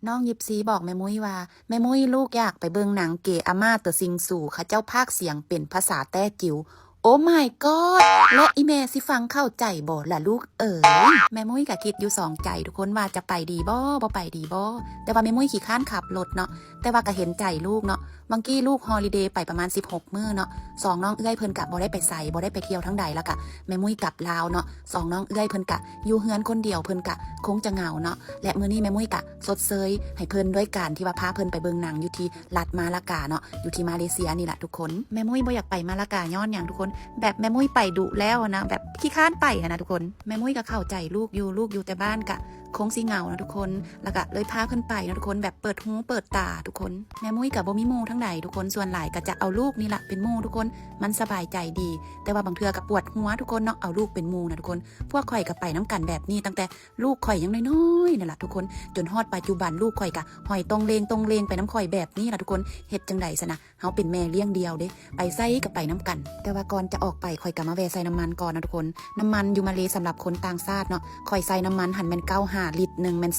น้องยิปซีบอกแม่มุ้ยว่าแม่มุ้ยลูกอยากไปเบิ่งหนังเกอาม่าเตอซิงสู่เขาเจ้าพากย์เสียงเป็นภาษาแต้จิ๋วโอ้ my god และอีเมสิฟังเข้าใจบ่ล่ะลูกแม่มุ้ยก็คิดอยู่สองใจทุกคนว่าจะไปดีบ่ไปดีบ่แต่ว่าแม่มุ้ยขี้ข้านขับรถเนาะแต่ว่าก็เห็นใจลูกเนาะบางกี้ลูกฮอลิเดย์ไปประมาณ16มื้อเนาะสองน้องเอื้อยเพิ่นกะบ่ได้ไปใส่บ่ได้ไปเที่ยวทั้งใดแล้วกะแม่มุ้ยกลับลาวเนาะสองน้องเอื้อยเพิ่นกะอยู่เฮือนคนเดียวเพิ่นกะคงจะเหงาเนาะและมื้อนี้แม่มุ้ยกะสดเซยให้เพิ่นด้วยการที่ว่าพาเพิ่นไปเบิ่งหนังอยู่ที่รัฐมาลากาเนาะอยู่ที่มาเลเซียนี่แหละทุกคนแม่มุ้ยบ่อยากไปมาลากาย้อนหยังทุกคนแบบแม่มุ้ยไปดุแล้วนะแบบขี้ค้านไปนะทุกคนแม่มุ้ยก็เข้าใจลูกอยู่แต่บ้านกะคงสิเหงานะทุกคนแล้วก็เลยพาเพิ่นไปนะทุกคนแบบเปิดหูเปิดตาทุกคนแม่มุ้ยกับบ่มีหมู่ทั้งใดทุกคนส่วนหลายก็จะเอาลูกนี่แหละเป็นหมู่ทุกคนมันสบายใจดีแต่ว่าบางเทื่อก็ปวดหัวทุกคนเนาะเอาลูกเป็นหมู่นะทุกคนพวกข่อยก็ไปน้ำกันแบบนี้ตั้งแต่ลูกข่อยยังน้อยๆนั่นแหละทุกคนจนฮอดปัจจุบันลูกข่อยก็หอยตรงเลงไปน้ำข่อยแบบนี้ล่ะทุกคนเฮ็ดจังได๋ซะนะเฮาเป็นแม่เลี้ยงเดียวเด้ไปไสก็ไปน้ำกัน แต่ว่าก่อนจะออกไปข่อยก็มาแวะใส่น้ำมันก่อนนะทุกคนน้ำมันอยู่มาเลสำหรับคนต่างชาติเนาะข่อยใส่น้ำมันหันแม่น95ลิตรนึงแม่น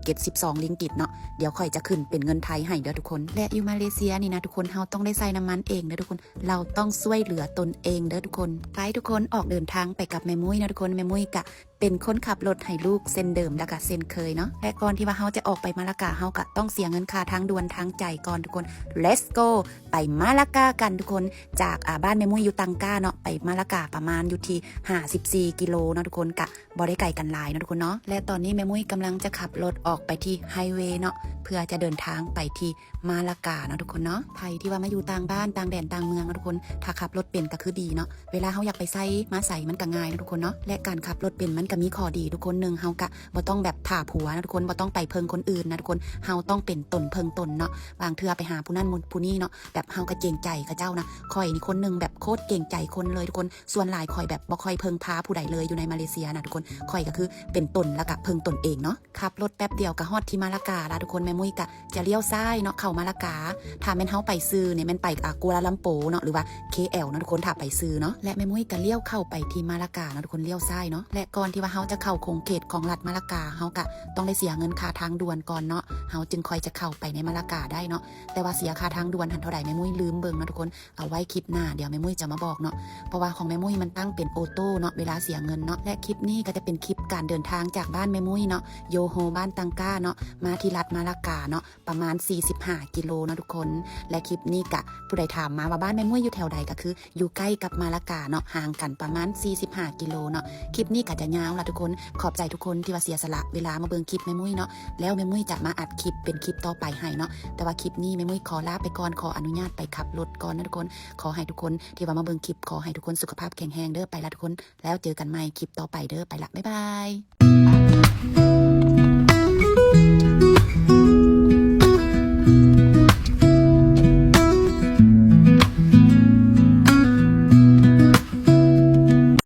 3.72 ลิงกิตเนาะเดี๋ยวข่อยจะขึ้นเป็นเงินไทยให้เด้อทุกคนและอยู่มาเลเซียนี่นะทุกคนเฮาต้องได้ใส่น้ำมันเองเด้อทุกคนเราต้องช่วยเหลือตนเองเด้อทุกคนไปทุกคนออกเดินทางไปกับแม่มุ้ยนะทุกคนแม่มุ้ยกะเป็นคนขับรถให้ลูกเส้นเดิมแล้วก็เส้นเคยเนาะและก่อนที่ว่าเฮาจะออกไปมาลากาเฮาก็ต้องเสียเงินค่าทางด่วนทางใจก่อนทุกคน let's go ไปมาลากากันทุกคนจากบ้านแม่มุ้ยอยู่ตังกาเนาะไปมาลากาประมาณอยู่ที่54กิโลเนาะทุกคนกะบ่ได้ไกลกันหลายเนาะทุกคนเนาะและตอนนี้แม่มุ้ยกำลังจะขับรถออกไปที่ไฮเวย์เนาะเพื่อจะเดินทางไปที่มาลากาเนาะทุกคนเนาะไผที่ว่ามาอยู่ต่างบ้านต่างแดนต่างเมืองเนาะทุกคนถ้าขับรถเป็นก็คือดีเนาะเวลาเฮาอยากไปไสมาใส่มันก็ง่ายเนาะทุกคนเนาะและการขับรถเป็นมันก็มีข้อดีทุกคนหนึ่งเฮากะบ่ต้องแบบถ่าผัวนะทุกคนบ่ต้องไปเพิงคนอื่นนะทุกคนเฮาต้องเป็นตนเพิงตนเนาะบางเทื่อไปหาผู้นั้นผู้นี้เนาะแบบเฮาก็เกรงใจกับเจ้านะข่อยนี่คนนึงแบบโคตรเกรงใจคนเลยทุกคนส่วนหลายข่อยแบบบ่ค่อยเพิงพาผู้ใดเลยอยู่ในมาเลเซียนะทุกคนข่อยก็คือเป็นตนแล้วก็เพิงตนเองเนาะขับรถแป๊บเดียวก็ฮอดที่มาลากาแล้วทุกคนแม่มุ้ยก็จะเลี้ยวซ้ายเนาะเข้ามาลากาถ้าแม่นเฮาไปซื้อเนี่ยแม่นไปกัวลาลัมโปเนาะหรือว่า KL เนาะทุกคนถ้าไปซื้อเนาะและแม่มุ้ยก็เลี้ยวเข้าไปที่มาลากาเนาะทุกคนเลี้ยวซ้ายเนาะและก่อนที่ว่าเฮาจะเข้าโค้งเขตของรัฐมาลากาเฮาก็ต้องได้เสียเงินค่าทางด่วนก่อนเนาะเฮาจึงค่อยจะเข้าไปในมาลากาได้เนาะแต่ว่าเสียค่าทางด่วนหันเท่าใดแม่มุ้ยลืมเบิ่งเนาะทุกคนเอาไว้คลิปหน้าเดี๋ยวแม่มุ้ยจะมาบอกเนาะเพราะว่าของแม่มุ้ยมันตั้งเป็นออโต้เนาะเวลาเสียเงินเนาะและคลิปนี้ก็จะเป็นคลิปการเดินทางจากบ้านแม่มุ้ยเนาะโยโฮบ้านตังกาเนาะมาที่รัฐมาลากาเนาะประมาณ45กิโลเนาะทุกคนและคลิปนี้กะผู้ใดถามมาว่าบ้านแม่มุ้ยอยู่แถวใดก็คืออยู่ใกล้กับมาลากาเนาะห่างกันประมาณ45กิโลเนาะคลิปนี้ก็จะยาวละทุกคนขอบใจทุกคนที่ว่าเสียสละเวลามาเบิ่งคลิปแม่มุ้ยเนาะแล้วแม่มุ้ยจะมาอัดคลิปเป็นคลิปต่อไปให้เนาะแต่ว่าคลิปนี้แม่มุ้ยขอลาไปก่อนขออนุญาตไปขับรถก่อนนะทุกคนขอให้ทุกคนที่ว่ามาเบิ่งคลิปขอให้ทุกคนสุขภาพแข็งแรงเด้อไปละทุกคนแล้วเจอกันใหม่คลิปต่อไปเด้อไปละบ๊ายบาย